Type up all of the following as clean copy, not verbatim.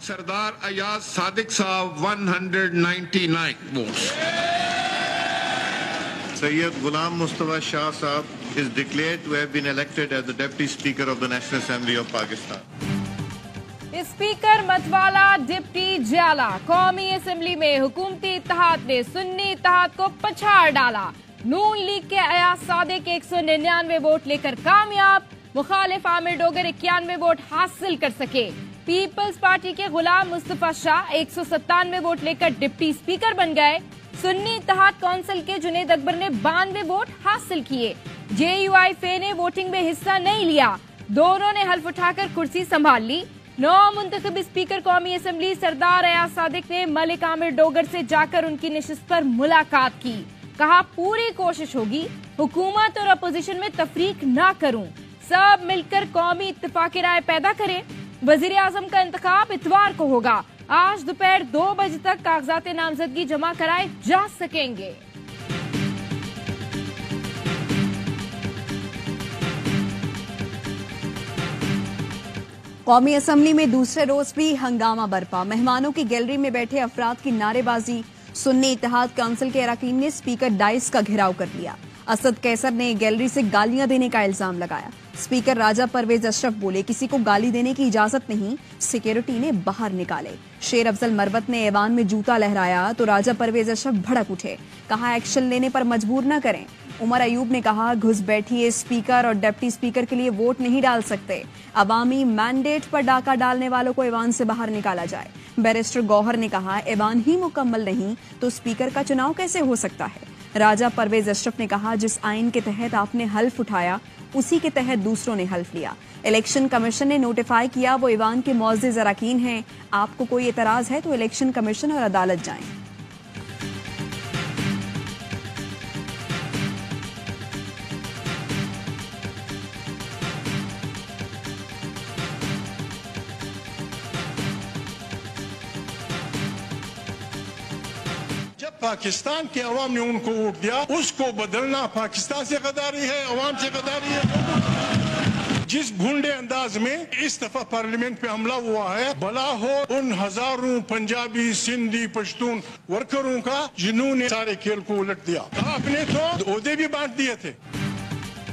सरदार अयाज सादिक साहब 199 votes. Sayyid Ghulam Mustafa Shah Saab is declared to have been elected as the Deputy Speaker of the National Assembly of Pakistan. Speaker मतवाला deputy जियाला। कौमी assembly में हुकूमती इत्तेहाद ने सुन्नी इत्तेहाद को पछाड़ डाला। नून लीग के अयाज सादिक 199 वोट लेकर कामयाब। मुखालिफ आमिर डोगर 91 वोट हासिल कर सके। पीपल्स पार्टी के गुलाम मुस्तफा शाह 197 वोट लेकर डिप्टी स्पीकर बन गए। सुन्नी इत्तेहाद काउंसिल के जुनेद अकबर ने 92 वोट हासिल किए। JUIF ने वोटिंग में हिस्सा नहीं लिया। दोनों ने हल्फ उठाकर कुर्सी संभाल ली। नौ मुंतखब स्पीकर कौमी असेंबली सरदार अयाज सादिक ने मलिक आमिर डोगर से जाकर उनकी नशिस्त पर मुलाकात की। कहा पूरी कोशिश होगी हुकूमत और अपोजिशन में तफरीक ना करूं, सब मिलकर कौमी इत्तेफाक राय पैदा करें। वजीर आजम का इंतखाब इतवार को होगा। आज दोपहर 2 बजे तक कागजात नामजदगी जमा कराए जा सकेंगे। कौमी असेंबली में दूसरे रोज भी हंगामा बरपा। मेहमानों की गैलरी में बैठे अफराद की नारेबाजी। सुन्नी इत्तेहाद काउंसिल के अरकान ने स्पीकर डाइस का घेराव कर लिया। असद कैसर ने गैलरी से गालियां देने का इल्जाम लगाया। स्पीकर राजा परवेज अशरफ बोले किसी को गाली देने की इजाजत नहीं, सिक्योरिटी ने बाहर निकाले। शेर अफजल मरवत ने ऐवान में जूता लहराया तो राजा परवेज अशरफ भड़क उठे। कहा एक्शन लेने पर मजबूर न करें। उमर अयूब ने कहा घुस बैठिए, स्पीकर और डिप्टी स्पीकर के लिए वोट नहीं डाल सकते। अवामी मैंडेट पर डाका डालने वालों को ऐवान से बाहर निकाला जाए। बैरिस्टर गौहर ने कहा ऐवान ही मुकम्मल नहीं तो स्पीकर का चुनाव कैसे हो सकता है। राजा परवेज अशरफ ने कहा जिस आइन के तहत आपने हल्फ उठाया उसी के तहत दूसरों ने हल्फ लिया। इलेक्शन कमीशन ने नोटिफाई किया वो ऐवान के मुअज़्ज़िज़ अरकान हैं। आपको कोई एतराज है तो इलेक्शन कमीशन और अदालत जाएं। पाकिस्तान के अवाम ने उनको वोट दिया, उसको बदलना पाकिस्तान से गद्दारी है, अवाम से गद्दारी है। जिस भूंडे अंदाज में इस दफा पार्लियामेंट पे हमला हुआ है, भला हो उन हजारों पंजाबी सिंधी पश्तून वर्करों का जिन्होंने सारे खेल को उलट दिया। आपने तो ओहदे भी बांट दिए थे।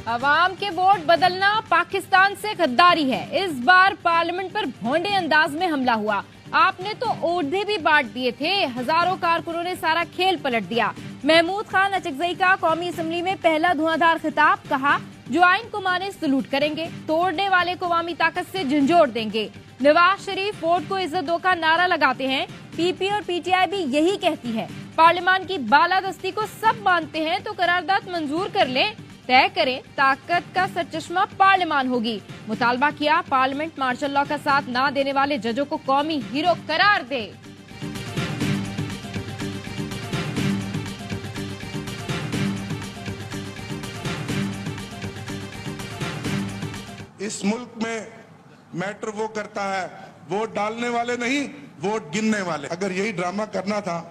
अवाम के वोट बदलना पाकिस्तान से गद्दारी है। इस बार पार्लियामेंट पर भोंडे अंदाज में हमला हुआ। आपने तो ओहदे भी बांट दिए थे। हजारों कारकुनों ने सारा खेल पलट दिया। महमूद खान अचकजई का कौमी असेंबली में पहला धुआंधार खिताब। कहा जो आइन को माने सलूट करेंगे, तोड़ने वाले को अवामी ताकत से झंझोड़ देंगे। नवाज शरीफ वोट को इज्जत दो का नारा लगाते हैं। PP और PTI भी यही कहती है। पार्लियामान की बालादस्ती को सब मानते हैं तो करारदाद मंजूर कर लें, तय करें ताकत का सरचश्मा पार्लियामान होगी। मुतालबा किया पार्लियामेंट मार्शल लॉ का साथ ना देने वाले जजों को कौमी हीरो करार दे। इस मुल्क में मैटर वो करता है, वोट डालने वाले नहीं, वोट गिनने वाले। अगर यही ड्रामा करना था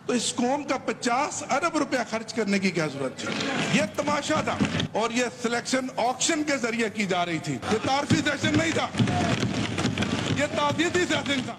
तो इस कौम का 50 अरब रुपया खर्च करने की क्या जरूरत थी। ये तमाशा था और ये सिलेक्शन ऑक्शन के जरिए की जा रही थी। ये तारफी सेशन नहीं था, ये तादीदी सेशन था।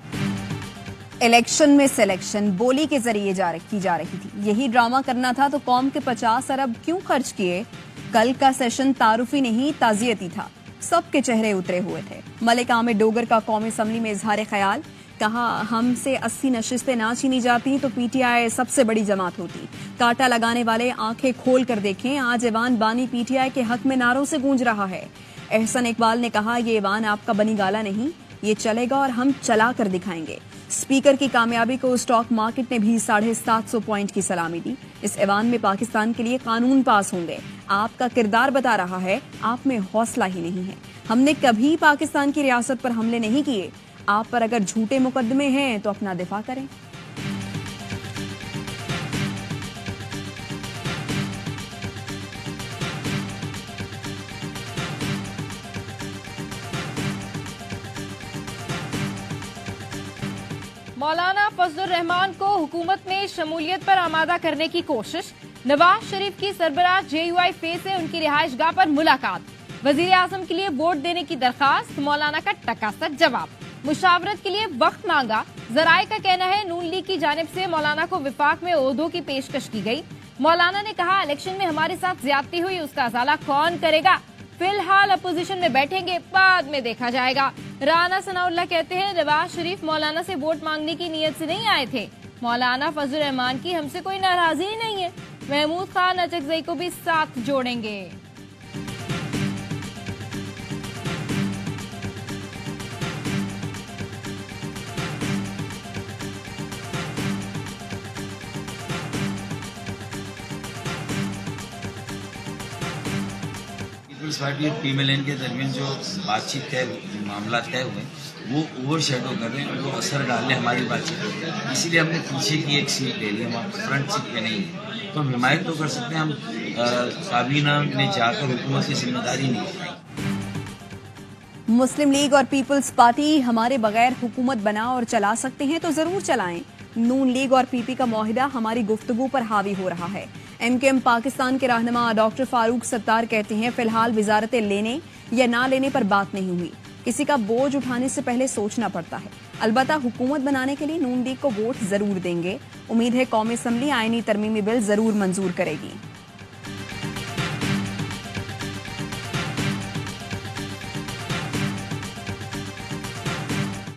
इलेक्शन में सिलेक्शन बोली के जरिए की जा रही थी। यही ड्रामा करना था तो कौम के 50 अरब क्यों खर्च किए। कल का सेशन तारुफी नहीं ताजियती था। सबके चेहरे उतरे हुए थे। मलिक आमिर डोगर का कौमी असेंबली में इजहार ख्याल। कहा हमसे 80 नशिस्तें ना छीनी जाती तो PTI सबसे बड़ी जमात होती। कांटा लगाने वाले आंखें खोल कर देखें, आज ऐवान बानी PTI के हक में नारों से गूंज रहा है। एहसन इकबाल ने कहा ये ऐवान आपका बनी गाला नहीं, ये चलेगा और हम चला कर दिखाएंगे। स्पीकर की कामयाबी को स्टॉक मार्केट ने भी 750 पॉइंट की सलामी दी। इस ऐवान में पाकिस्तान के लिए कानून पास होंगे। आपका किरदार बता रहा है आप में हौसला ही नहीं है। हमने कभी पाकिस्तान की रियासत पर हमले नहीं किए। आप पर अगर झूठे मुकदमे हैं तो अपना दिफा करें। मौलाना फजलुर रहमान को हुकूमत में शमूलियत पर आमादा करने की कोशिश। नवाज शरीफ की सरबराह JUIF से उनकी रिहाइशगाह पर मुलाकात। वजीर आजम के लिए वोट देने की दरखास्त, मौलाना का टकासर जवाब। मुशावरत के लिए वक्त मांगा। जराये का कहना है नून लीग की जानिब से मौलाना को विफाक में ओहदों की पेशकश की गई। मौलाना ने कहा इलेक्शन में हमारे साथ ज्यादती हुई, उसका अजाला कौन करेगा। फिलहाल अपोजिशन में बैठेंगे, बाद में देखा जाएगा। राना सनाउल्लाह कहते हैं नवाज शरीफ मौलाना से वोट मांगने की नीयत से नहीं आए थे। मौलाना फजल रहमान की हमसे कोई नाराजगी ही नहीं है। महमूद खान अचकजई को भी साथ जोड़ेंगे। पीपल्स पार्टी और पीएमएलएन के दरमियान जो बातचीत मामला तय हुए वो ओवर शेडो कर रहे हैं, वो असर डाल रहे हमारी बातचीत पर। इसीलिए हमने पीछे की एक सीट ले ली, हम फ्रंट सीट पे नहीं है। तो हम हिमायत तो कर सकते हैं, हम काबीना में जाकर हुकूमत की जिम्मेदारी नहीं उठाई। मुस्लिम लीग और पीपल्स पार्टी हमारे बगैर हुकूमत बना और चला सकते हैं तो जरूर चलाएं। नून लीग और पीपी का मुआहिदा हमारी गुफ्तगू पर हावी हो रहा है। एमकेएम पाकिस्तान के रहनुमा डॉक्टर फारूक सत्तार कहते हैं फिलहाल वजारतें लेने या ना लेने पर बात नहीं हुई, किसी का बोझ उठाने से पहले सोचना पड़ता है। अलबत्ता हुकूमत बनाने के लिए नून लीग को वोट जरूर देंगे। उम्मीद है कौमी असम्बली आईनी तरमीमी बिल जरूर मंजूर करेगी।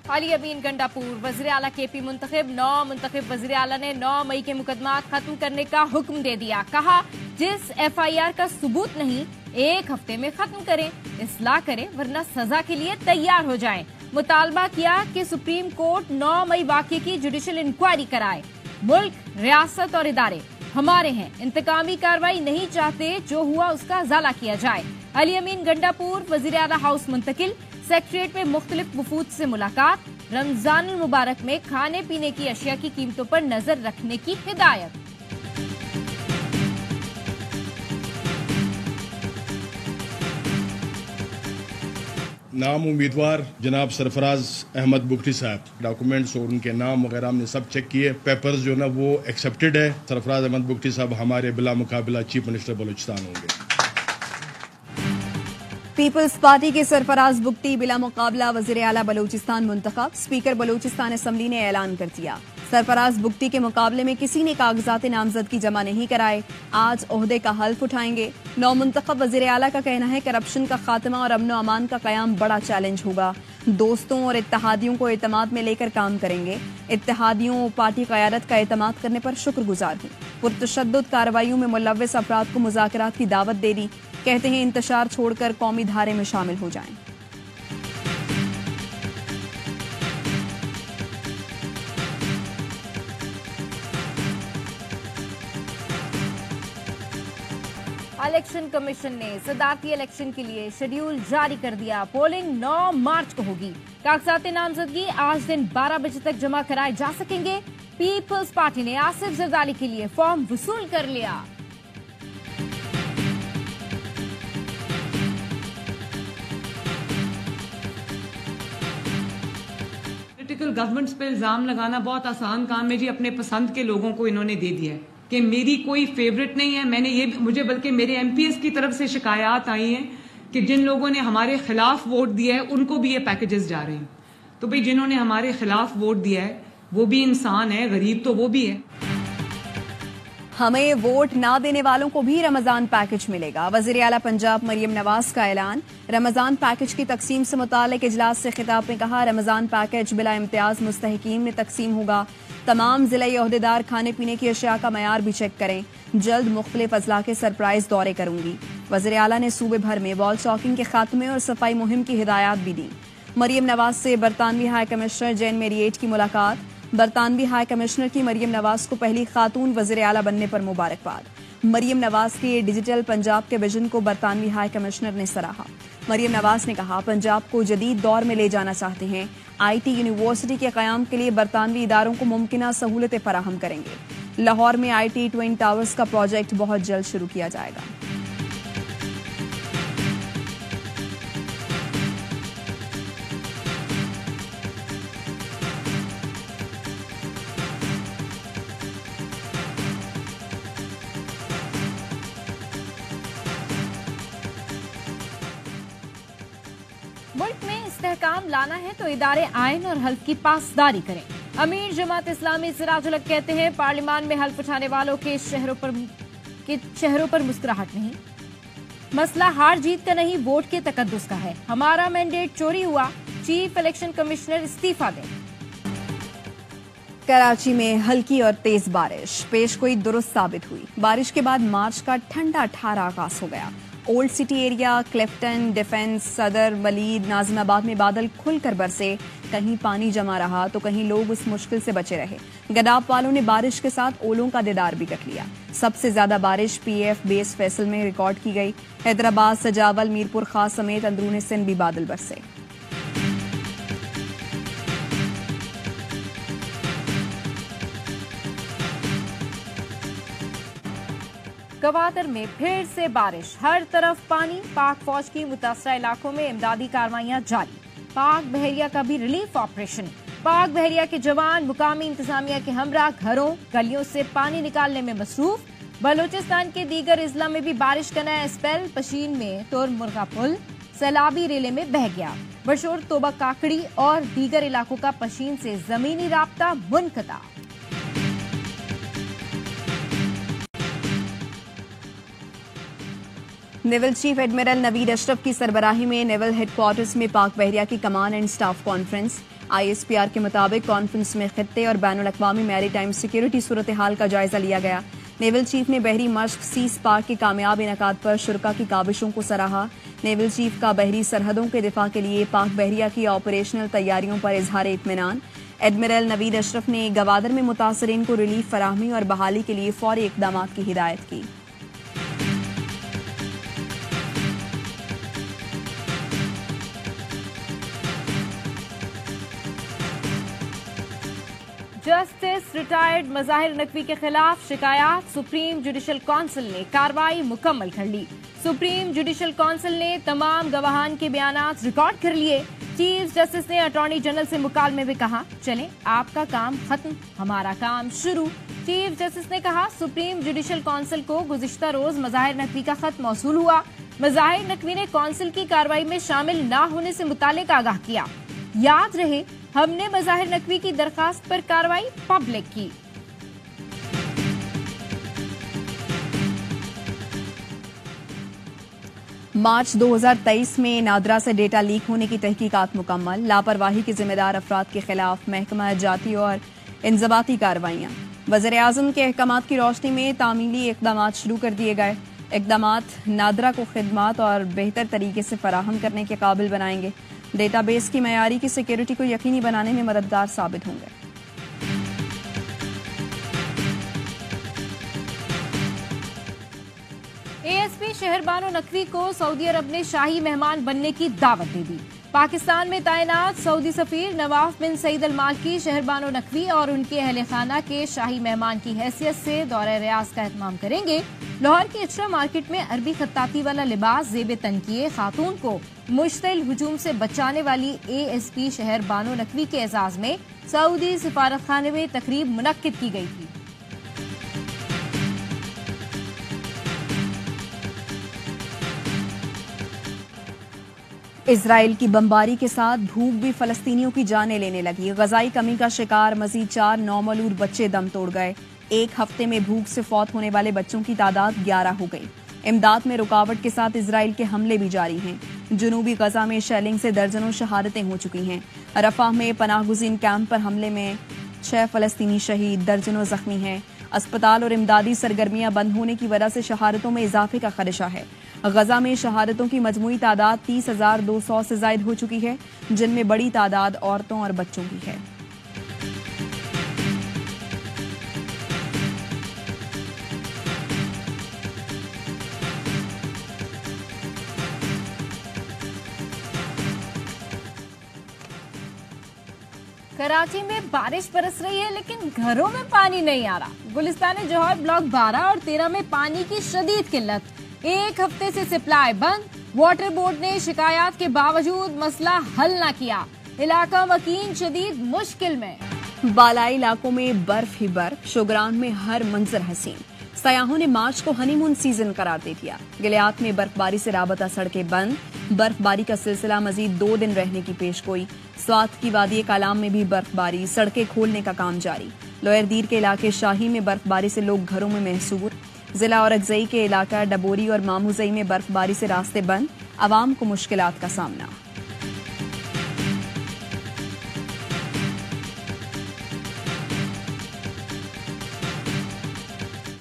अली अमीन गंडापुर वज़ीर आला केपी मुंतखब 9 मुंतखब वज़ीर आला ने 9 मई के मुकदमात खत्म करने का हुक्म दे दिया। कहा जिस एफआईआर का सबूत नहीं 1 हफ्ते में खत्म करें, इस्लाह करें, वरना सजा के लिए तैयार हो जाएं। मुतालबा किया कि सुप्रीम कोर्ट 9 मई वाक़े की जुडिशल इंक्वायरी कराए। मुल्क, रियासत और इदारे हमारे हैं, इंतकामी कार्रवाई नहीं चाहते, जो हुआ उसका अजाला किया जाए। अली अमीन गंडापुर वज़ीर आला हाउस मुंतकिल। सेक्रेटरीट में मुख्तलिफ वफूद से मुलाकात। रमजान मुबारक में खाने पीने की अशिया की कीमतों पर नजर रखने की हिदायत। नाम उम्मीदवार जनाब सरफराज अहमद बुख्ती साहब, डॉक्यूमेंट्स और उनके नाम वगैरह हमने सब चेक किए। पेपर्स जो ना वो एक्सेप्टेड है। सरफराज अहमद बुख्ती साहब हमारे बिला मुकाबला चीफ मिनिस्टर बलूचिस्तान होंगे। पीपल्स पार्टी के सरफराज बुख्ती बिला मुकाबला वज़ीर आला बलूचिस्तान मुंतखब। स्पीकर बलूचिस्तान असम्बली ने ऐलान कर दिया सरफराज बुख्ती के मुकाबले में किसी ने कागजात नामजदगी जमा नहीं कराए, आज ओहदे का हल्फ उठाएंगे। 9 मुंतखब वज़ीर आला का कहना है करप्शन का खात्मा और अमन अमान का कयाम बड़ा चैलेंज होगा। दोस्तों और इत्तेहादियों को एतमाद में लेकर काम करेंगे। इत्तेहादियों पार्टी क़यादत का एतमाद करने पर शुक्रगुजार हूँ। पुरतशद्दुद कार्रवाइयों में मुलव्वस अफराद को मुज़ाकरात की दावत दे दी। कहते हैं इंतशार छोड़कर कौमी धारे में शामिल हो जाएं। इलेक्शन कमीशन ने सदारती इलेक्शन के लिए शेड्यूल जारी कर दिया। पोलिंग 9 मार्च को होगी। कागजात नामजदगी आज दिन 12 बजे तक जमा कराए जा सकेंगे। पीपल्स पार्टी ने आसिफ जरदारी के लिए फॉर्म वसूल कर लिया। पॉलिटिकल गवर्नमेंट्स पे इल्जाम लगाना बहुत आसान काम है जी। अपने पसंद के लोगों को इन्होंने दे दिया है कि मेरी कोई फेवरेट नहीं है। मुझे बल्कि मेरे एमपीएस की तरफ से शिकायत आई है कि जिन लोगों ने हमारे खिलाफ वोट दिया है उनको भी ये पैकेजेस जा रहे हैं। तो भाई जिन्होंने हमारे खिलाफ वोट दिया है वो भी इंसान है, गरीब तो वो भी है। हमें वोट ना देने वालों को भी रमजान पैकेज मिलेगा। वज़ीर आला पंजाब मरियम नवाज का ऐलान। रमजान पैकेज की तकसीम से मुताल्लिक इजलास से खिताब में कहा रमजान पैकेज बिला इम्तियाज मुस्तहिकीन में तकसीम होगा। तमाम जिले अहदेदार खाने पीने की अशिया का मयार भी चेक करें। जल्द मुख्तलिफ अजला के सरप्राइज दौरे करूंगी। वज़ीर आला ने सूबे भर में वॉल चौकिंग के खात्मे और सफाई मुहिम की हिदायत भी दी। मरियम नवाज से बरतानवी हाई कमिश्नर जैन मेरिएट की मुलाकात। बरतानवी हाई कमिश्नर की मरियम नवाज को पहली खातून वज़ीर आला बनने पर मुबारकबाद। मरियम नवाज के डिजिटल पंजाब के विजन को बरतानवी हाई कमिश्नर ने सराहा। मरियम नवाज ने कहा पंजाब को जदीद दौर में ले जाना चाहते हैं। IT यूनिवर्सिटी के क़याम के लिए बरतानवी इदारों को मुमकिना सहूलतें फराहम करेंगे। लाहौर में IT ट्विन टावर्स का प्रोजेक्ट बहुत जल्द शुरू किया जाएगा। मुल्क में इस्तेहकाम लाना है तो इदारे आइन और हल्फ की पासदारी करें। अमीर जमात इस्लामी सिराजुल हक कहते हैं पार्लियामान में हल्फ उठाने वालों के चेहरों पर मुस्कुराहट नहीं। मसला हार जीत का नहीं, वोट के तकद्दुस का है। हमारा मैंडेट चोरी हुआ, चीफ इलेक्शन कमिश्नर इस्तीफा दें। कराची में हल्की और तेज बारिश पेशगोई दुरुस्त साबित हुई। बारिश के बाद मार्च का ठंडा ठारा आगाज हो गया। Old city area, Clifton, defence, सदर, मलीद, नाजिमाबाद में बादल खुलकर बरसे। कहीं पानी जमा रहा तो कहीं लोग उस मुश्किल से बचे रहे। गदाब वालों ने बारिश के साथ ओलों का दीदार भी कर लिया। सबसे ज्यादा बारिश पीएफ बेस फैसल में रिकॉर्ड की गई। हैदराबाद, सजावल, मीरपुर खास समेत अंदरूनी सिंध भी बादल बरसे। गवादर में फिर से बारिश, हर तरफ पानी। पाक फौज की मुतासरा इलाकों में इमदादी कार्रवाइयां जारी। पाक बहरिया का भी रिलीफ ऑपरेशन। पाक बहरिया के जवान मुकामी इंतजामिया के हमरा घरों गलियों से पानी निकालने में मसरूफ। बलूचिस्तान के दीगर इजला में भी बारिश का नया स्पेल। पशीन में तोर मुर्गा पुल सैलाबी रेले में बह गया। बशोर, तोबा काकड़ी और दीगर इलाकों का पशीन से जमीनी राब्ता मुनक़ता। Naval chief admiral Naveed Ashraf की सरबराही में नेवल हेडक्वार्टर्स में पाक बहरिया की कमान एंड स्टाफ कॉन्फ्रेंस। ISPR के मुताबिक कॉन्फ्रेंस में खित्ते और बैनुल अक़वामी मैरीटाइम सिक्योरिटी सूरत हाल का जायजा लिया गया। नेवल चीफ ने बहरी मश्क सीज पार्क के कामयाब इनकाद पर शुरका की काबिशों को सराहा। नेवल चीफ का बहरी सरहदों के दिफा के लिए पाक बहरिया की ऑपरेशनल तैयारियों पर इजहार इत्मीनान। एडमिरल नवीद अशरफ ने गवादर में मुतासरीन को रिलीफ फराहमी और बहाली के लिए फौरी इक़दाम की हिदायत की। जस्टिस रिटायर्ड मज़ाहिर नकवी के खिलाफ शिकायत। सुप्रीम जुडिशल काउंसिल ने कार्रवाई मुकम्मल कर ली। सुप्रीम जुडिशल काउंसिल ने तमाम गवाहान के बयानात रिकॉर्ड कर लिए। चीफ जस्टिस ने अटॉर्नी जनरल से मुकालमे में कहा, चलें आपका काम खत्म, हमारा काम शुरू। चीफ जस्टिस ने कहा, सुप्रीम जुडिशल काउंसिल को गुज़िश्ता रोज मज़ाहिर नकवी का खत मौसूल हुआ। मज़ाहिर नकवी ने काउंसिल की कार्रवाई में शामिल न होने से मुतालिक आगाह किया। याद रहे, हमने मज़ाहिर नकवी की दरखास्त पर कार्रवाई पब्लिक की। मार्च 2023 में नादरा से डेटा लीक होने की तहकीकात मुकम्मल। लापरवाही के जिम्मेदार अफराद के खिलाफ महकमा जाती और इंजबाती कार्रवाइयां। वज़ीर आज़म के अहकामात की रोशनी में तामीली इक़दाम शुरू कर दिए गए। इक़दामात नादरा को खिदमात और बेहतर तरीके से फराहम करने के काबिल बनाएंगे। डेटाबेस की मयारी की सिक्योरिटी को यकीनी बनाने में मददगार साबित होंगे। ASP शहर बानो नकवी को सऊदी अरब ने शाही मेहमान बनने की दावत दे दी। पाकिस्तान में तैनात सऊदी सफीर नवाफ बिन सईद अल माल्की शहर बानो नकवी और उनके अहले खाना के शाही मेहमान की हैसियत से दौरे रियाज का एहतमाम करेंगे। लाहौर की अचरा मार्केट में अरबी खत्ताती वाला लिबास जेब तनकिए खातून को मुश्तिल हुजूम से बचाने वाली ASP शहर बानो नकवी के एजाज में सऊदी सिफारत खाने में तकरीब मुनक्किद की गई थी। इजराइल की बमबारी के साथ भूख भी फलस्तीनियों की जानें लेने लगी। गजाई कमी का शिकार मजीद 4 नौमौलूद बच्चे दम तोड़ गए। एक हफ्ते में भूख से फौत होने वाले बच्चों की तादाद 11 हो गई। इमदाद में रुकावट के साथ इजराइल के हमले भी जारी हैं। जनूबी गजा में शेलिंग से दर्जनों शहादतें हो चुकी हैं। रफाह में पनाहगुज़ीन कैंप पर हमले में 6 फलस्तीनी शहीद, दर्जनों जख्मी हैं। अस्पताल और इमदादी सरगर्मियां बंद होने की वजह से शहादतों में इजाफे का खदशा है। गजा में शहादतों की मजमूई तादाद 30,200 से जायद हो चुकी है, जिनमें बड़ी तादाद औरतों और बच्चों की है। कराची में बारिश बरस रही है लेकिन घरों में पानी नहीं आ रहा। गुलिस्तान जौहर ब्लॉक 12 और 13 में पानी की शदीद किल्लत। एक हफ्ते से सप्लाई बंद। वाटर बोर्ड ने शिकायत के बावजूद मसला हल न किया। इलाका मकीन शदीद मुश्किल में। बालाई इलाकों में बर्फ ही बर्फ, शोगरान में हर मंजर हसीन। सयाहों ने मार्च को हनीमून सीजन करार दे दिया। गिलियात में बर्फबारी से राबता सड़कें बंद। बर्फबारी का सिलसिला मजीद 2 दिन रहने की पेशगोई। स्वात की वादी कालाम में भी बर्फबारी, सड़कें खोलने का काम जारी। लोयर दीर के इलाके शाही में बर्फबारी से लोग घरों में महसूर। जिला और अगजई के इलाका डबोरी और मामूजई में बर्फबारी से रास्ते बंद, आवाम को मुश्किलात का सामना।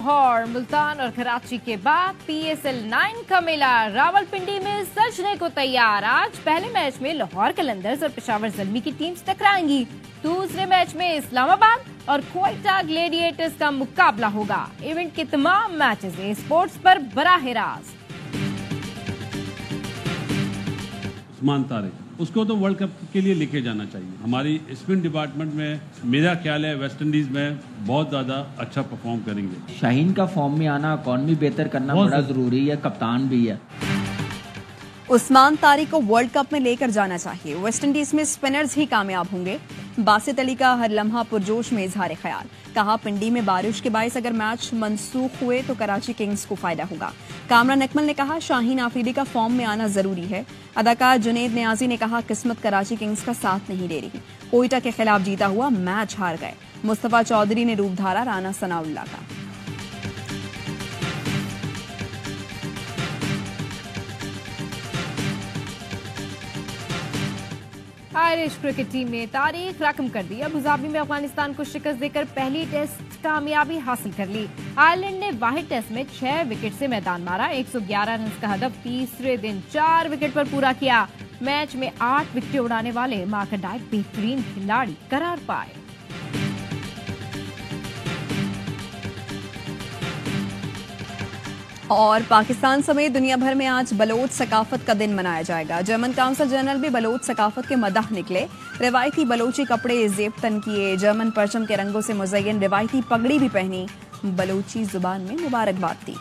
लाहौर, मुल्तान और कराची के बाद PSL 9 का मेला रावलपिंडी में सजने को तैयार। आज पहले मैच में लाहौर कलंदर्स और पेशावर ज़ल्मी की टीम्स टकराएंगी। दूसरे मैच में इस्लामाबाद और क्वेटा ग्लेडिएटर्स का मुकाबला होगा। इवेंट के तमाम मैचेस स्पोर्ट्स पर बराह रास्त। उस्मान तारिक, उसको तो वर्ल्ड कप के लिए लेके जाना चाहिए। हमारी स्पिन डिपार्टमेंट में मेरा ख्याल है वेस्ट इंडीज में बहुत ज्यादा अच्छा परफॉर्म करेंगे। शाहीन का फॉर्म में आना, इकॉनमी बेहतर करना बड़ा जरूरी है, कप्तान भी है। उस्मान तारिक को वर्ल्ड कप में लेकर जाना चाहिए। वेस्ट इंडीज में स्पिनर्स ही कामयाब होंगे। बासित अली का हर लम्हा पुरजोश में इजहार ख्याल। कहा, पिंडी में बारिश के बायस अगर मैच मंसूख हुए तो कराची किंग्स को फायदा होगा। कामरान अकमल ने कहा, शाहीन आफरीदी का फॉर्म में आना जरूरी है। अदाकार जुनेद नियाजी ने कहा, किस्मत कराची किंग्स का साथ नहीं दे रही। कोयटा के खिलाफ जीता हुआ मैच हार गए। मुस्तफा चौधरी ने रूप धारा राना सनाउल्लाह का। आयरिश क्रिकेट टीम ने तारीख रकम कर दी। अबुधाबी में अफगानिस्तान को शिकस्त देकर पहली टेस्ट कामयाबी हासिल कर ली। आयरलैंड ने वाहिद टेस्ट में 6 विकेट से मैदान मारा। 111 रन का हदफ तीसरे दिन 4 विकेट पर पूरा किया। मैच में 8 विकेट उड़ाने वाले मार्कडाई बेहतरीन खिलाड़ी करार पाए। और पाकिस्तान समेत दुनिया भर में आज बलोच सकाफत का दिन मनाया जाएगा। जर्मन काउंसिल जनरल भी बलोच सकाफत के मदाह निकले। रिवायती बलोची कपड़े जेब तन किए। जर्मन परचम के रंगों से मुज़य्यन रिवायती पगड़ी भी पहनी। बलोची जुबान में मुबारकबाद दी।